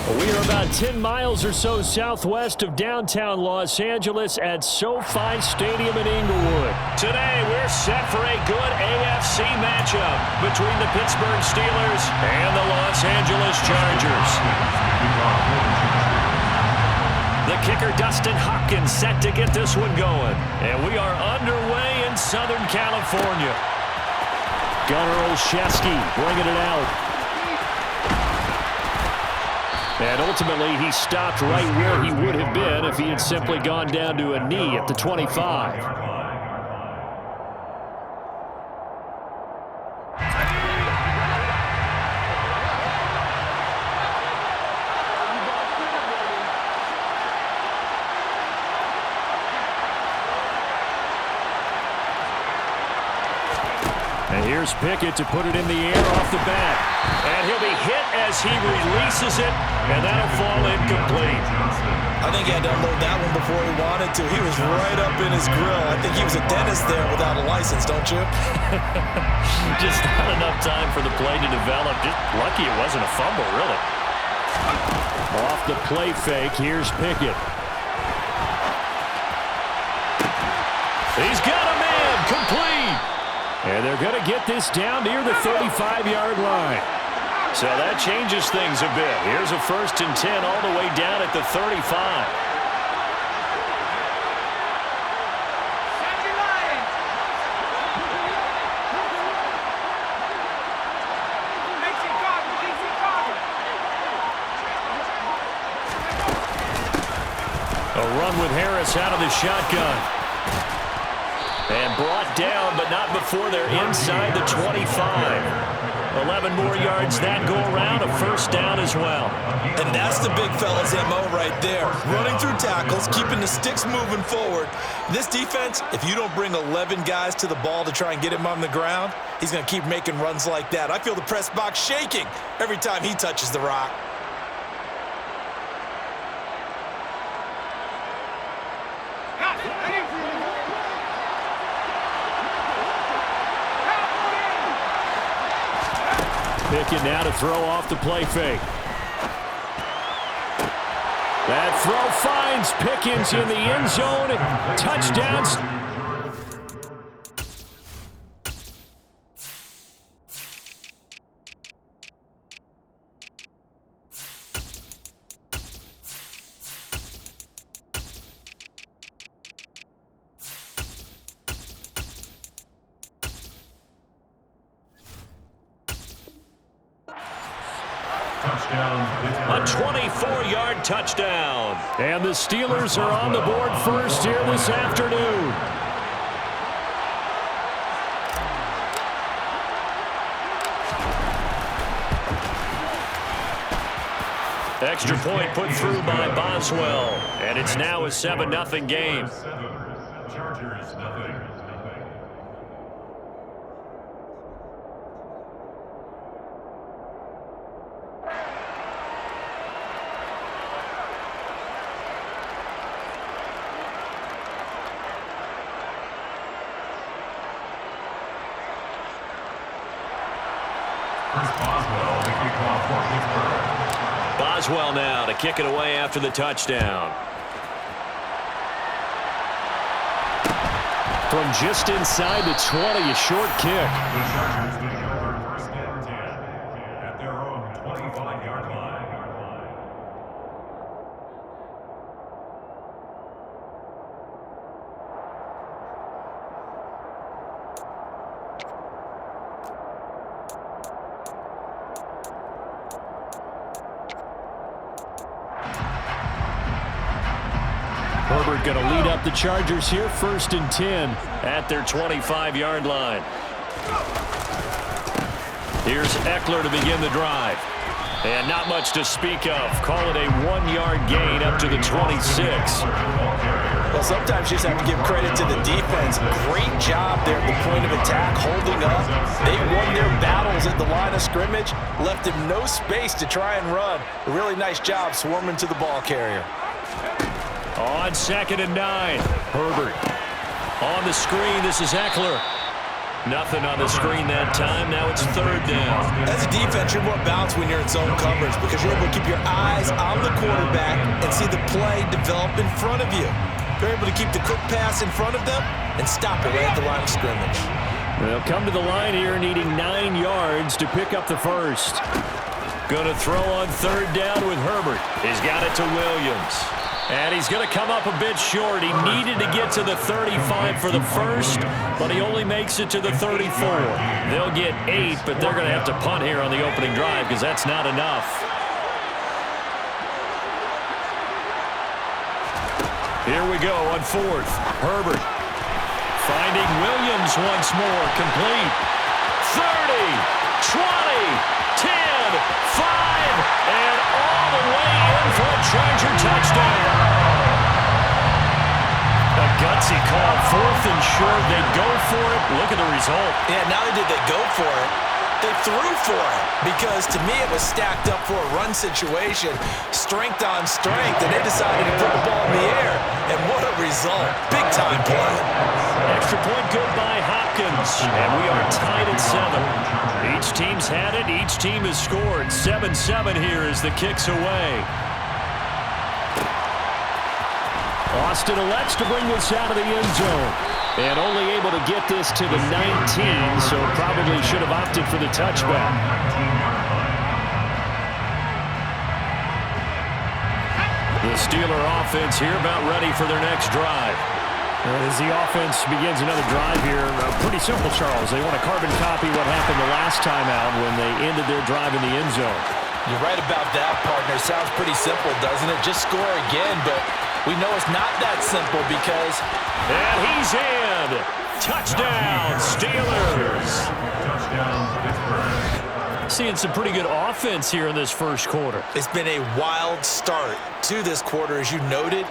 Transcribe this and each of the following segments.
We are about 10 miles or so southwest of downtown Los Angeles at SoFi Stadium in Inglewood. Today, we're set for a good AFC matchup between the Pittsburgh Steelers and the Los Angeles Chargers. The kicker, Dustin Hopkins, set to get this one going. And we are underway in Southern California. Gunnar Olszewski bringing it out. And ultimately, he stopped right where he would have been if he had simply gone down to a knee at the 25. And here's Pickett to put it in the air off the bat. And he'll be hit as he releases it, and that'll fall incomplete. I think he had to unload that one before he wanted to. He was right up in his grill. I think he was a dentist there without a license, don't you? Just not enough time for the play to develop. Just lucky it wasn't a fumble, really. Off the play fake, here's Pickett. He's got a man, complete. And they're going to get this down near the 35-yard line. So that changes things a bit. Here's a 1st and 10 all the way down at the 35. A run with Harris out of the shotgun. And brought down, but not before they're inside the 25. 11 more yards that go around, a 1st down as well. And that's the big fella's MO right there. Running through tackles, keeping the sticks moving forward. This defense, if you don't bring 11 guys to the ball to try and get him on the ground, he's going to keep making runs like that. I feel the press box shaking every time he touches the rock. Pickett now to throw off the play fake. That throw finds Pickens in the end zone. Touchdowns. A 24-yard touchdown. And the Steelers are on the board first here this afternoon. Extra point put through by Boswell. And it's now a 7-0 game. Chargers, nothing. Boswell now to kick it away after the touchdown. From just inside the 20, a short kick. The Chargers take over 1st and 10 at their own 25-yard line. Herbert going to lead up the Chargers here, 1st and 10 at their 25-yard line. Here's Eckler to begin the drive. And not much to speak of. Call it a 1-yard gain up to the 26. Well, sometimes you just have to give credit to the defense. Great job there at the point of attack, holding up. They won their battles at the line of scrimmage, left him no space to try and run. A really nice job swarming to the ball carrier. On 2nd and 9, Herbert. On the screen, this is Eckler. Nothing on the screen that time. Now it's third down. As a defense, you're more balanced when you're in zone coverage because you're able to keep your eyes on the quarterback and see the play develop in front of you. You're able to keep the quick pass in front of them and stop it right at the line of scrimmage. They'll come to the line here needing 9 yards to pick up the first. Going to throw on third down with Herbert. He's got it to Williams. And he's going to come up a bit short. He needed to get to the 35 for the first, but he only makes it to the 34. They'll get 8, but they're going to have to punt here on the opening drive because that's not enough. Here we go on fourth. Herbert finding Williams once more. Complete. 30, 20, 10, 5, and all the way in for a Charger touchdown. A gutsy call, fourth and short. They go for it. Look at the result. Yeah, not only did they go for it, they threw for it because to me it was stacked up for a run situation, strength on strength, and they decided to put the ball in the air. And what a result. Big-time play. Extra point good by Hopkins, and we are tied at 7. Each team's had it. Each team has scored. 7-7 here as the kick's away. Austin elects to bring this out of the end zone. And only able to get this to the 19, so probably should have opted for the touchback. The Steeler offense here about ready for their next drive. As the offense begins another drive here, pretty simple, Charles. They want to carbon copy what happened the last time out when they ended their drive in the end zone. You're right about that, partner. Sounds pretty simple, doesn't it? Just score again, but we know it's not that simple because... And he's in! Touchdown, Steelers! Touchdown, Pittsburgh. Seeing some pretty good offense here in this first quarter. It's been a wild start to this quarter, as you noted.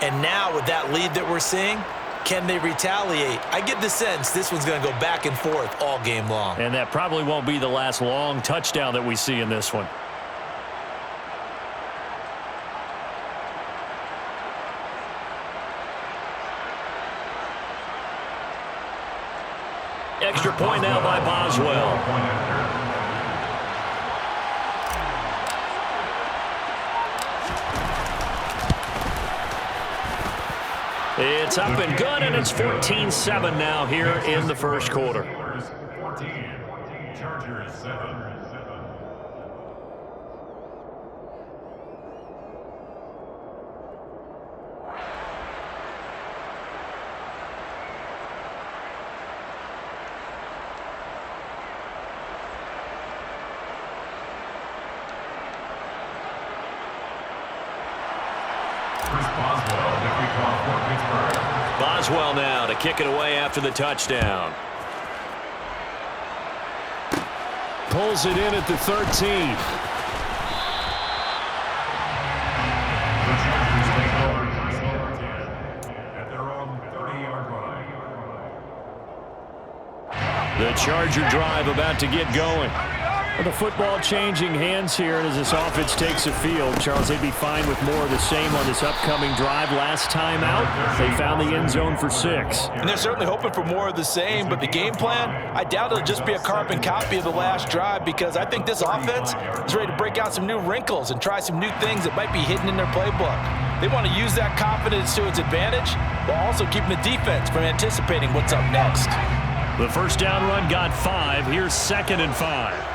And now with that lead that we're seeing, can they retaliate? I get the sense this one's going to go back and forth all game long. And that probably won't be the last long touchdown that we see in this one. Extra point now by Boswell. It's up and good, and it's 14-7 now here in the first quarter. 14, Chargers 7. Boswell now to kick it away after the touchdown. Pulls it in at the 13. The Chargers take over first and 10 at their own 30-yard line. The Charger drive about to get going. Well, the football changing hands here, and as this offense takes the field, Charles, they'd be fine with more of the same on this upcoming drive. Last time out, they found the end zone for 6. And they're certainly hoping for more of the same, but the game plan, I doubt it'll just be a carbon copy of the last drive because I think this offense is ready to break out some new wrinkles and try some new things that might be hidden in their playbook. They want to use that confidence to its advantage while also keeping the defense from anticipating what's up next. The first down run got 5. Here's 2nd and 5.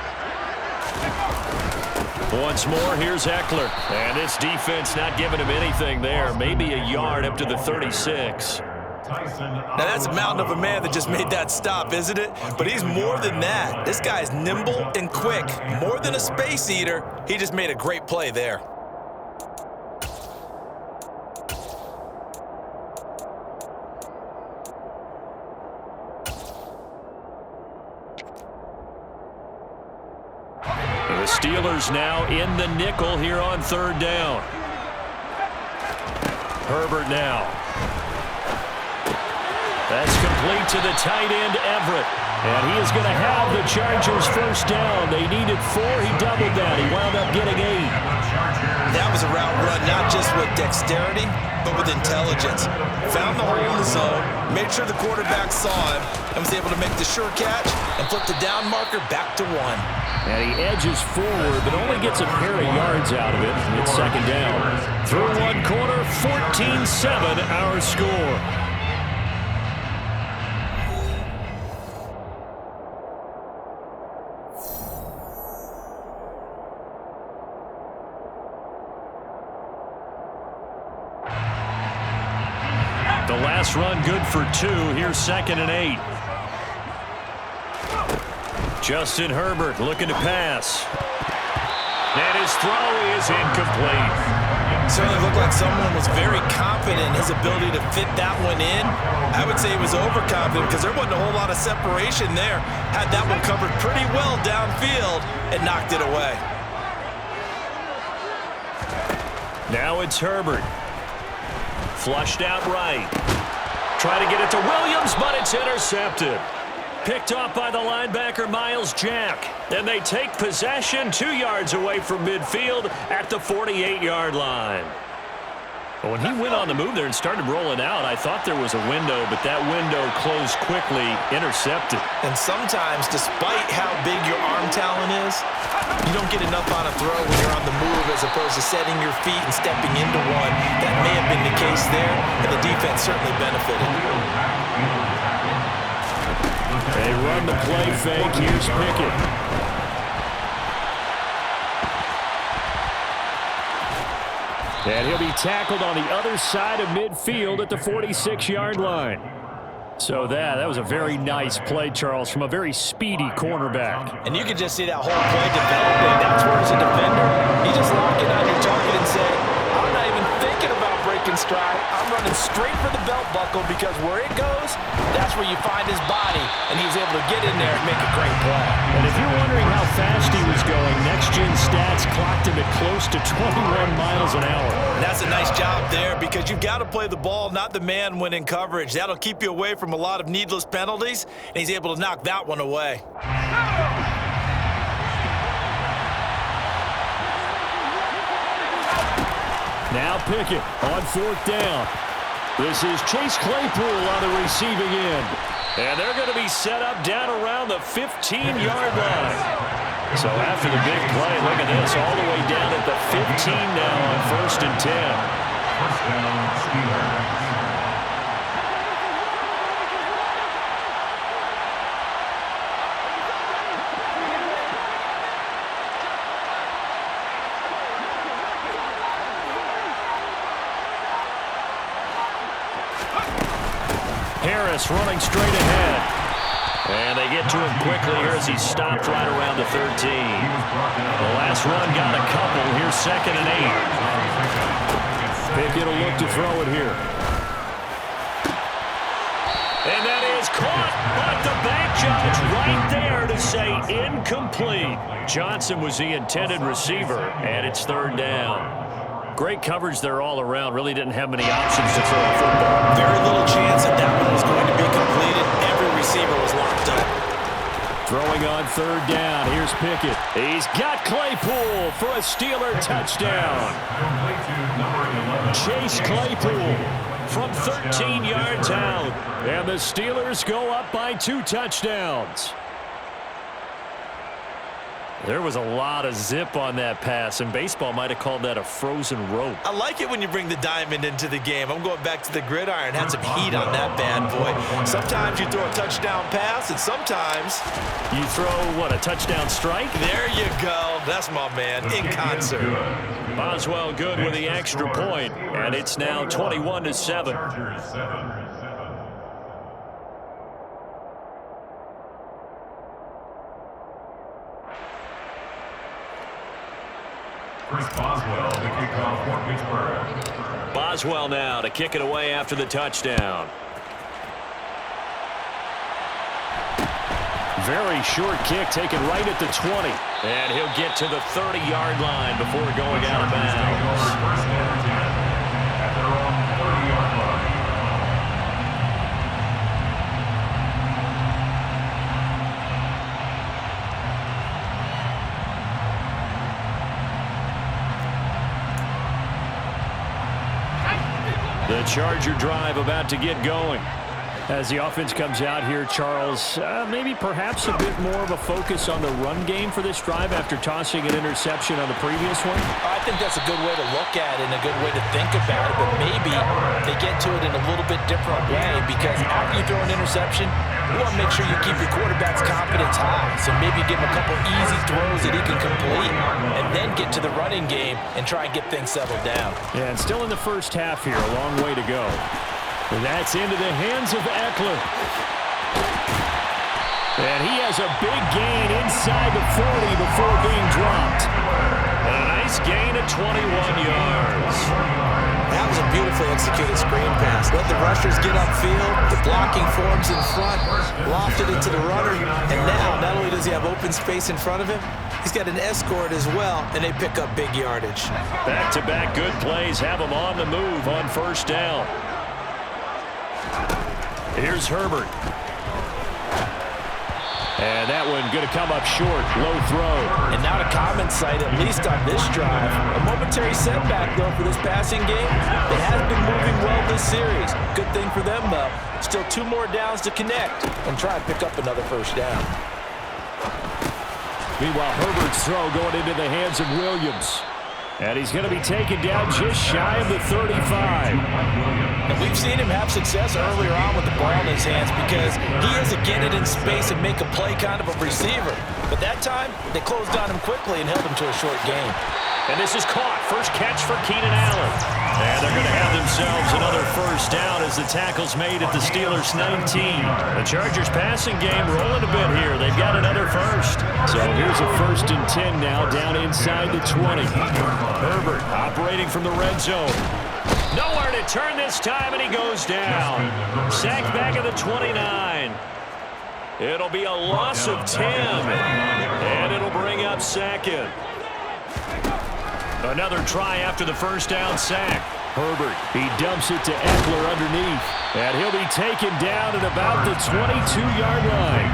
Once more, here's Eckler. And this defense not giving him anything there. Maybe a yard up to the 36. Now, that's a mountain of a man that just made that stop, isn't it? But he's more than that. This guy's nimble and quick. More than a space eater. He just made a great play there. The Steelers now in the nickel here on 3rd down. Herbert now. That's complete to the tight end, Everett. And he is going to have the Chargers first down. They needed 4. He doubled that. He wound up getting 8. That was a route run, not just with with dexterity, but with intelligence. Found the hole in the zone, made sure the quarterback saw him, and was able to make the sure catch and flip the down marker back to 1. And he edges forward, but only gets a pair of yards out of it. It's second down. Through one quarter, 14-7 our score. The last run good for 2. Here's 2nd and 8. Justin Herbert looking to pass. And his throw is incomplete. Certainly looked like someone was very confident in his ability to fit that one in. I would say he was overconfident because there wasn't a whole lot of separation there. Had that one covered pretty well downfield and knocked it away. Now it's Herbert. Flushed out right. Try to get it to Williams, but it's intercepted. Picked off by the linebacker, Miles Jack. And they take possession 2 yards away from midfield at the 48-yard line. But when he went on the move there and started rolling out, I thought there was a window, but that window closed quickly, intercepted. And sometimes, despite how big your arm talent is, you don't get enough on a throw when you're on the move as opposed to setting your feet and stepping into one. That may have been the case there, and the defense certainly benefited. They run the play fake. Here's Pickett. And he'll be tackled on the other side of midfield at the 46-yard line. So that was a very nice play, Charles, from a very speedy cornerback. And you can just see that whole play developing. That's where, as a defender, you just lock in on your target and say, I'm not even thinking about breaking stride. I'm running straight for the belt buckle because where it goes, that's where you find his body. And he was able to get in there and make a great play. And if you're wondering how fast he was going, next-gen stats clocked him at close to 21 miles an hour. And that's a nice job there because you've got to play the ball, not the man when in coverage. That'll keep you away from a lot of needless penalties, and he's able to knock that one away. Now Pickett on 4th down. This is Chase Claypool on the receiving end. And they're going to be set up down around the 15-yard line. So after the big play, look at this, all the way down at the 15 now on 1st and 10. First down, Steelers. Harris running straight ahead. And they get to him quickly here as he's stopped right around the 13. The last run got a couple. Here's 2nd and 8. Pickett will look to throw it here. And that is caught, but the back judge right there to say incomplete. Johnson was the intended receiver, and it's 3rd down. Great coverage there all around. Really didn't have many options to throw the football. Very little chance that that one was going to be completed. Every receiver was locked up. Throwing on 3rd down. Here's Pickett. He's got Claypool for a Steeler touchdown. Chase Claypool from 13 yards out. And the Steelers go up by 2 touchdowns. There was a lot of zip on that pass, and baseball might have called that a frozen rope. I like it when you bring the diamond into the game. I'm going back to the gridiron. Had some heat on that bad boy. Sometimes you throw a touchdown pass, and sometimes you throw, what, a touchdown strike? There you go. That's my man, in concert. Boswell good with the extra point, and it's now 21-7. Chris Boswell, the kickoff for Pittsburgh. Boswell now to kick it away after the touchdown. Very short kick taken right at the 20. And he'll get to the 30-yard line before going out of bounds. First and 10 at their own 30-yard line. The Charger drive about to get going. As the offense comes out here, Charles, maybe perhaps a bit more of a focus on the run game for this drive after tossing an interception on the previous one? I think that's a good way to look at it and a good way to think about it, but maybe they get to it in a little bit different way because after you throw an interception, you want to make sure you keep your quarterback's confidence high. So maybe give him a couple easy throws that he can complete and then get to the running game and try and get things settled down. Yeah, and still in the first half here, a long way to go. And that's into the hands of Eckler. And he has a big gain inside the 40 before being dropped. And a nice gain of 21 yards. That was a beautifully executed screen pass. Let the rushers get upfield. The blocking forms in front. Lofted it to the runner. And now, not only does he have open space in front of him, he's got an escort as well, and they pick up big yardage. Back-to-back good plays have him on the move on first down. Here's Herbert. And that one going to come up short. Low throw. And now to common sight, at least on this drive. A momentary setback, though, for this passing game. They have been moving well this series. Good thing for them, though. Still 2 more downs to connect and try and pick up another first down. Meanwhile, Herbert's throw going into the hands of Williams. And he's going to be taken down just shy of the 35. And we've seen him have success earlier on with the ball in his hands because he is a get it in space and make a play kind of a receiver. But that time, they closed on him quickly and held him to a short gain. And this is caught. First catch for Keenan Allen. And they're going to have themselves another first down as the tackle's made at the Steelers' 19. The Chargers passing game rolling a bit here. They've got another first. So here's a 1st and 10 now down inside the 20. Herbert operating from the red zone. Nowhere to turn this time, and he goes down. Sacked back at the 29. It'll be a loss of 10. And it'll bring up 2nd. Another try after the first down sack. Herbert, he dumps it to Eckler underneath. And he'll be taken down at about the 22-yard line.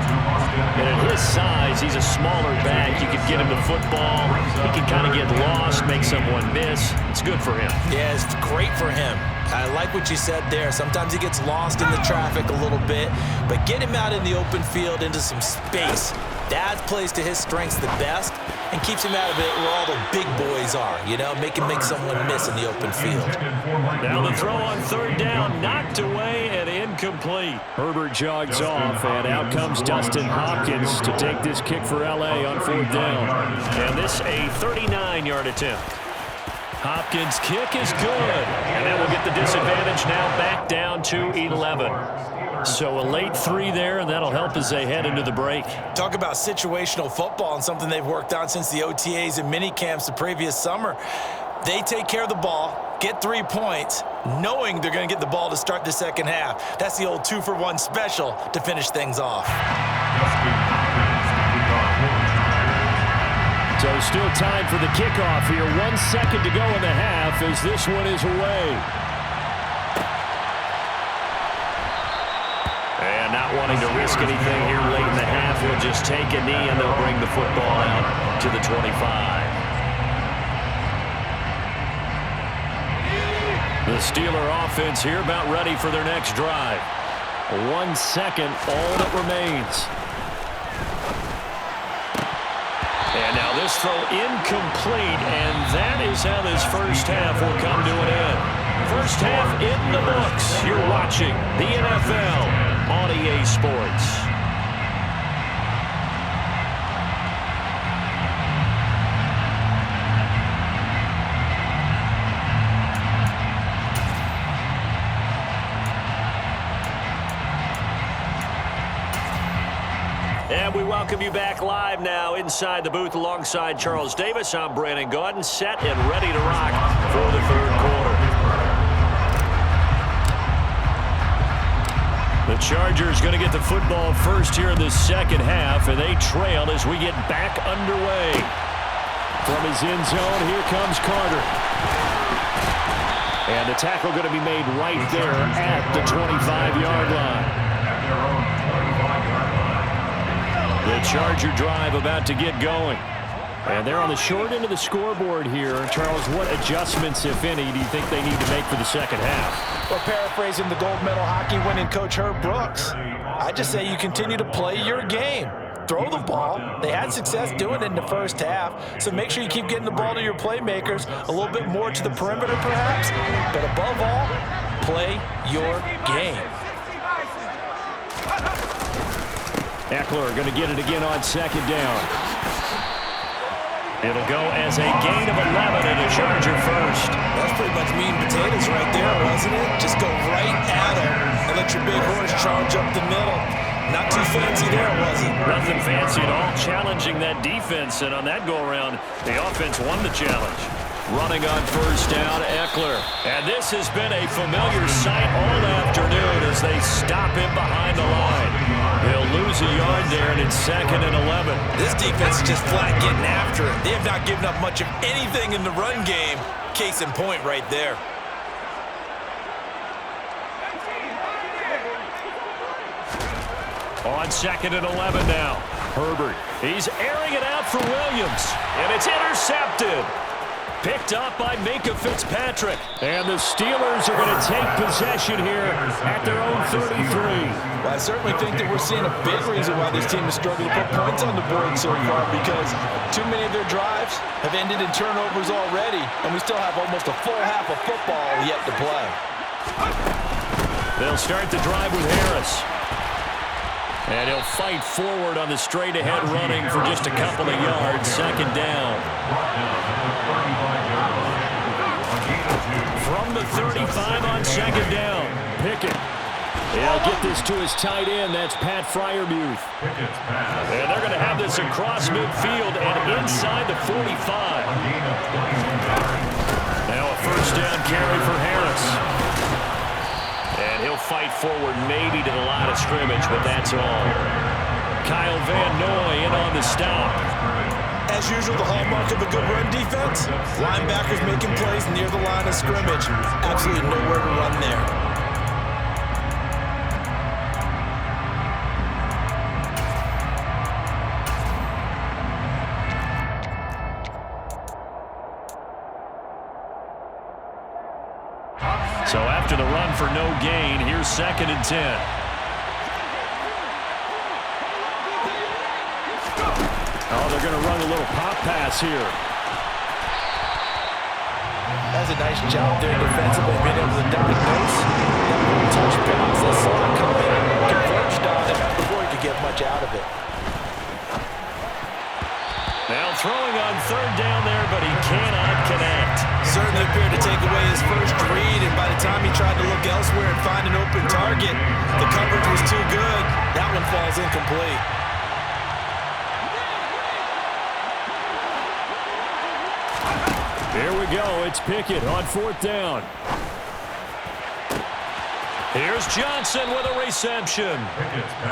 And at his size, he's a smaller back. You could get him the football. He can kind of get lost, make someone miss. It's good for him. Yeah, it's great for him. I like what you said there. Sometimes he gets lost in the traffic a little bit, but get him out in the open field into some space. That plays to his strengths the best and keeps him out of it where all the big boys are, you know, make someone miss in the open field. Now the throw on 3rd down, knocked away and incomplete. Herbert jogs off, and out comes Dustin Hopkins to take this kick for L.A. on 4th down. And this a 39-yard attempt. Hopkins' kick is good, and that will get the disadvantage now back down to 11. So a late 3 there, and that'll help as they head into the break. Talk about situational football and something they've worked on since the OTAs and mini camps the previous summer. They take care of the ball, get 3 points, knowing they're going to get the ball to start the second half. That's the old 2-for-1 special to finish things off. So still time for the kickoff here. 1 second to go in the half as this one is away. And not wanting to risk anything here late in the half, he'll just take a knee and they'll bring the football out to the 25. The Steeler offense here about ready for their next drive. 1 second, all that remains. And now this throw incomplete, and that is how this first half will come to an end. First half in the books. You're watching the NFL on EA Sports. And we welcome you back live now inside the booth alongside Charles Davis. I'm Brandon Gaudin, set and ready to rock for the 3rd quarter. The Chargers going to get the football first here in the second half, and they trail as we get back underway. From his end zone, here comes Carter. And the tackle going to be made right there at the 25-yard line. The Charger drive about to get going. And they're on the short end of the scoreboard here. Charles, what adjustments, if any, do you think they need to make for the second half? Well, paraphrasing the gold medal hockey winning coach Herb Brooks, I just say you continue to play your game. Throw the ball. They had success doing it in the first half, so make sure you keep getting the ball to your playmakers, a little bit more to the perimeter perhaps, but above all, play your game. Eckler going to get it again on second down. It'll go as a gain of 11 and a Charger first. That's pretty much meat and potatoes right there, wasn't it? Just go right at him and let your big horse charge up the middle. Not too fancy there, was it? Nothing fancy at all, challenging that defense, and on that go-around, the offense won the challenge. Running on first down, Eckler. And this has been a familiar sight all afternoon as they stop him behind the line. He'll lose a yard there, and it's 2nd and 11. This defense is just flat getting after it. They have not given up much of anything in the run game. Case in point right there. On 2nd and 11 now. Herbert. He's airing it out for Williams. And it's intercepted. Picked up by Minkah Fitzpatrick. And the Steelers are going to take possession here at their own 33. Well, I certainly think that we're seeing a big reason why this team is struggling to put points on the board so far, because too many of their drives have ended in turnovers already, and we still have almost a full half of football yet to play. They'll start the drive with Harris. And he'll fight forward on the straight-ahead running for just a couple of yards. 2nd down. From the 35 on 2nd down. Pickett. He'll get this to his tight end. That's Pat Freiermuth. And they're going to have this across midfield and inside the 45. Now a first down carry for Harris. And he'll fight forward maybe to the line of scrimmage, but that's all. Kyle Van Noy in on the stop. As usual, the hallmark of a good run defense, linebackers making plays near the line of scrimmage. Absolutely nowhere to run there. So after the run for no gain, here's 2nd and 10. Oh, they're going to run a little pop pass here. That's a nice job there defensively, being able to diagnose that touch pass. They saw it coming, converged on it before he could get much out of it. Now throwing on 3rd down there, but he cannot connect. Certainly appeared to take away his first read, and by the time he tried to look elsewhere and find an open target, the coverage was too good. That one falls incomplete. Here we go. It's Pickett on 4th down. Here's Johnson with a reception.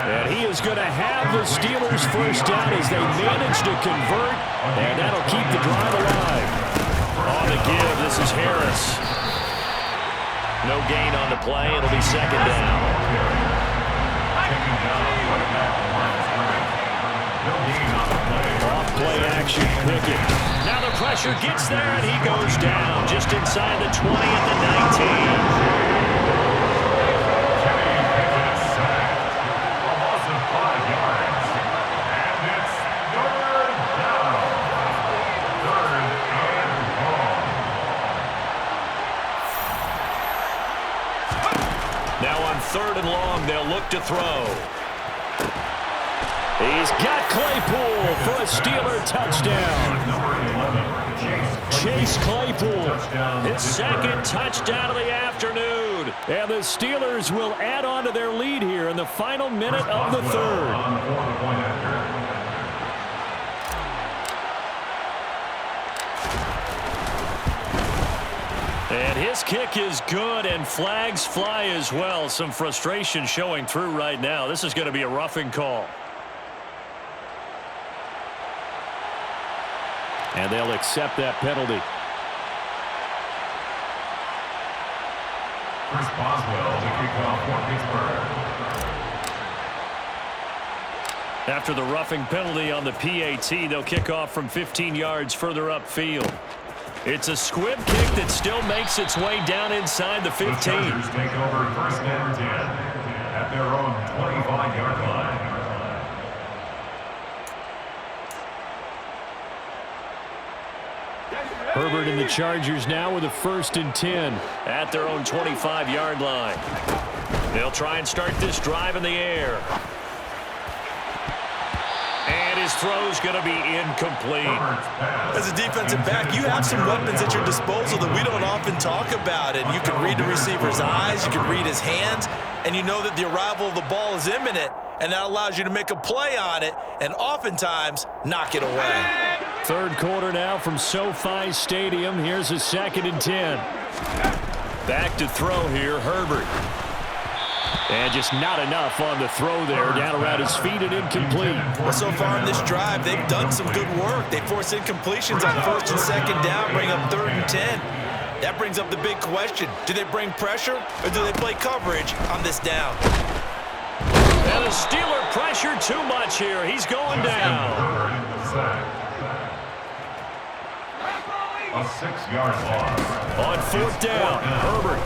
And he is going to have the Steelers first down as they manage to convert, and that'll keep the drive alive. On the give, this is Harris. No gain on the play. It'll be 2nd down. Off play action, Pickett. Now the pressure gets there, and he goes down just inside the 20 at the 19. Now on 3rd and long, they'll look to throw. He's got Claypool for a Steeler touchdown. Chase Claypool, his 2nd touchdown of the afternoon. And the Steelers will add on to their lead here in the final minute of the 3rd. And his kick is good, and flags fly as well. Some frustration showing through right now. This is going to be a roughing call. And they'll accept that penalty. Chris Boswell, the kickoff for Pittsburgh. After the roughing penalty on the PAT, they'll kick off from 15 yards further upfield. It's a squib kick that still makes its way down inside the 15. The Chargers take over first and 10 at their own 25-yard line. Herbert and the Chargers now with a 1st and 10 at their own 25-yard line. They'll try and start this drive in the air. And his throw's going to be incomplete. As a defensive back, you have some weapons at your disposal that we don't often talk about. And you can read the receiver's eyes, you can read his hands, and you know that the arrival of the ball is imminent, and that allows you to make a play on it and oftentimes knock it away. Third quarter now from SoFi Stadium. Here's a 2nd and 10. Back to throw here, Herbert. And just not enough on the throw there. Down around his feet and incomplete. Well, so far in this drive, they've done some good work. They force incompletions on 1st and 2nd down, bring up 3rd and 10. That brings up the big question. Do they bring pressure or do they play coverage on this down? And the Steeler pressure too much here. He's going down. A 6-yard loss. On 4th down, Herbert.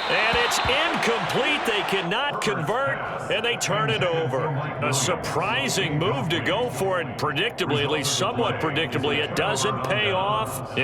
And it's incomplete. They cannot convert, and they turn it over. A surprising move to go for it. Predictably, at least somewhat predictably, it doesn't pay off.